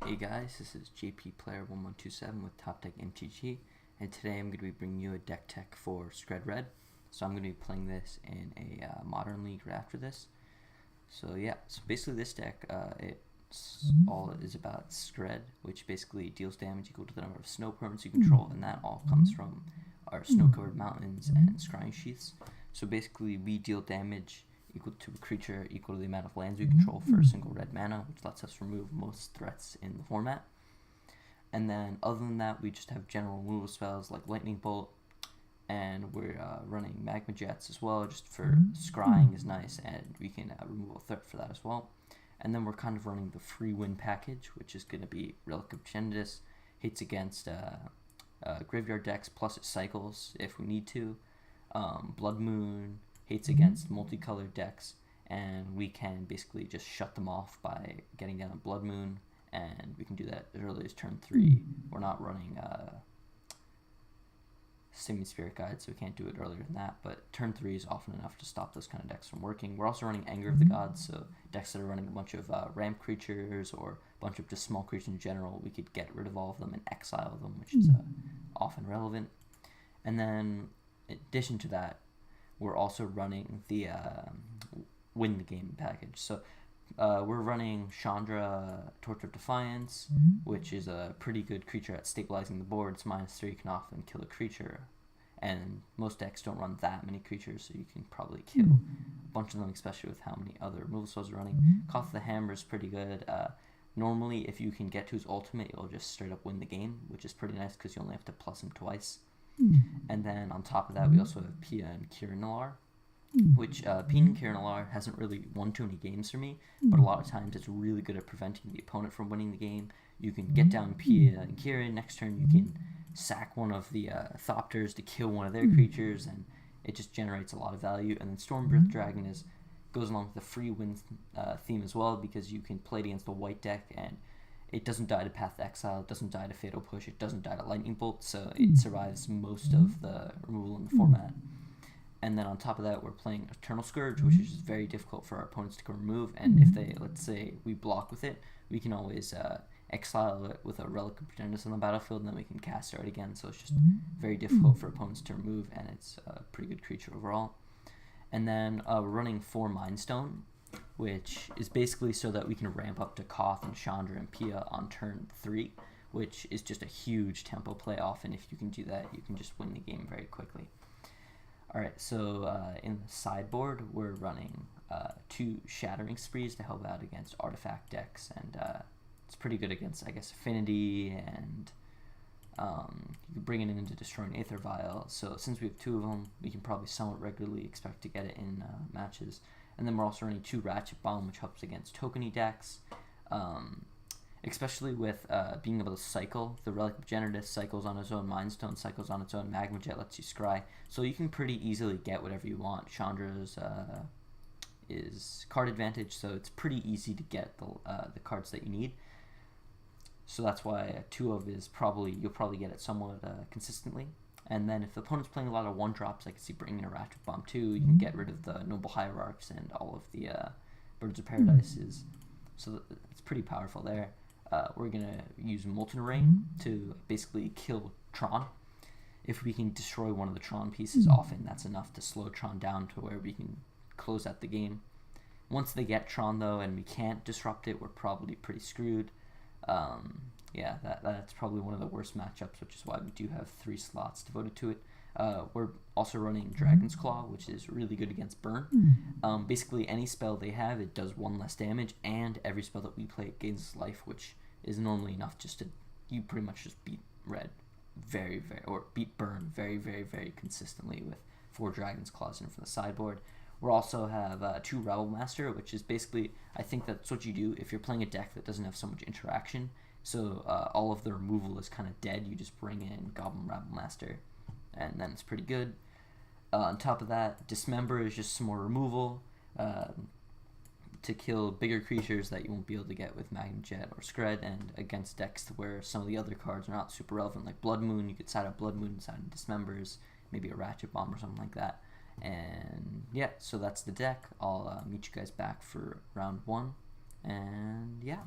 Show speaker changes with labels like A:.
A: Hey guys, this is JP Player 1127 with Top Deck MTG, and today I'm going to be bringing you a deck tech for Skred Red. So I'm going to be playing this in a Modern League right after this. So yeah, so basically this deck, all is about Skred, which basically deals damage equal to the number of snow permanents you control, and that all comes from our snow-covered mountains and scrying sheaths. So basically we deal damage equal to a creature equal to the amount of lands we control for a single red mana, which lets us remove most threats in the format. And then other than that, we just have general removal spells like Lightning Bolt, and we're running Magma Jets as well, just for scrying is nice, and we can remove a threat for that as well. And then we're kind of running the free win package, which is going to be Relic Apprentice, hits against graveyard decks, plus it cycles if we need to. Blood Moon hates against multicolored decks, and we can basically just shut them off by getting down a Blood Moon, and we can do that as early as turn 3. We're not running Simian Spirit Guide, so we can't do it earlier than that, but turn 3 is often enough to stop those kind of decks from working. We're also running Anger of the Gods, so decks that are running a bunch of ramp creatures or a bunch of just small creatures in general, we could get rid of all of them and exile them, which is often relevant. And then in addition to that, we're also running the win the game package. So we're running Chandra, Torch of Defiance, which is a pretty good creature at stabilizing the board. It's -3, you can often kill a creature, and most decks don't run that many creatures, so you can probably kill a bunch of them, especially with how many other removal spells are running. Cough the Hammer is pretty good. Normally, if you can get to his ultimate, you'll just straight up win the game, which is pretty nice because you only have to plus him twice. And then on top of that, we also have Pia and Kirinalar, which Pia and Kirinalar hasn't really won too many games for me, but a lot of times it's really good at preventing the opponent from winning the game. You can get down Pia and Kira, next turn you can sack one of the Thopters to kill one of their creatures, and it just generates a lot of value. And then Stormbirth Dragon goes along with the free win theme as well, because you can play it against the white deck, and it doesn't die to Path to Exile, it doesn't die to Fatal Push, it doesn't die to Lightning Bolt, so it survives most of the removal in the format. And then on top of that, we're playing Eternal Scourge, which is just very difficult for our opponents to remove, and if they, let's say, we block with it, we can always exile it with a Relic Apprentice on the battlefield, and then we can cast it right again, so it's just very difficult for opponents to remove, and it's a pretty good creature overall. And then we're running 4 Mind Stone, which is basically so that we can ramp up to Koth and Chandra and Pia on turn 3, which is just a huge tempo play off, and if you can do that, you can just win the game very quickly. Alright, so in the sideboard, we're running 2 Shattering Sprees to help out against artifact decks, and it's pretty good against, I guess, Affinity, and you can bring it in into destroying Aether Vial. So since we have 2 of them, we can probably somewhat regularly expect to get it in matches. And then we're also running 2 Ratchet Bomb, which helps against tokeny decks, especially with being able to cycle. The Relic Apprentice cycles on its own, Mind Stone cycles on its own, Magma Jet lets you scry, so you can pretty easily get whatever you want. Chandra's is card advantage, so it's pretty easy to get the cards that you need. So that's why 2 of is you'll probably get it somewhat consistently. And then if the opponent's playing a lot of 1-drops, I can see bringing in a Raft Bomb too. You can get rid of the Noble Hierarchs and all of the Birds of Paradises. So it's pretty powerful there. We're going to use Molten Rain to basically kill Tron. If we can destroy one of the Tron pieces, often that's enough to slow Tron down to where we can close out the game. Once they get Tron though, and we can't disrupt it, we're probably pretty screwed. Yeah, that's probably one of the worst matchups, which is why we do have 3 slots devoted to it. We're also running Dragon's Claw, which is really good against Burn. Basically, any spell they have, it does 1 less damage, and every spell that we play gains life, which is normally enough just to, you pretty much just beat Red or beat Burn very, very, very consistently with 4 Dragon's Claws in from the sideboard. We also have 2 Rattle Master, which is basically, I think that's what you do if you're playing a deck that doesn't have so much interaction. So all of the removal is kind of dead. You just bring in Goblin Rattle Master, and then it's pretty good. On top of that, Dismember is just some more removal to kill bigger creatures that you won't be able to get with Magma Jet or Skred, and against decks where some of the other cards are not super relevant, like Blood Moon. You could side up Blood Moon, side up Dismembers, maybe a Ratchet Bomb or something like that. And yeah, so that's the deck. I'll meet you guys back for round 1, and yeah.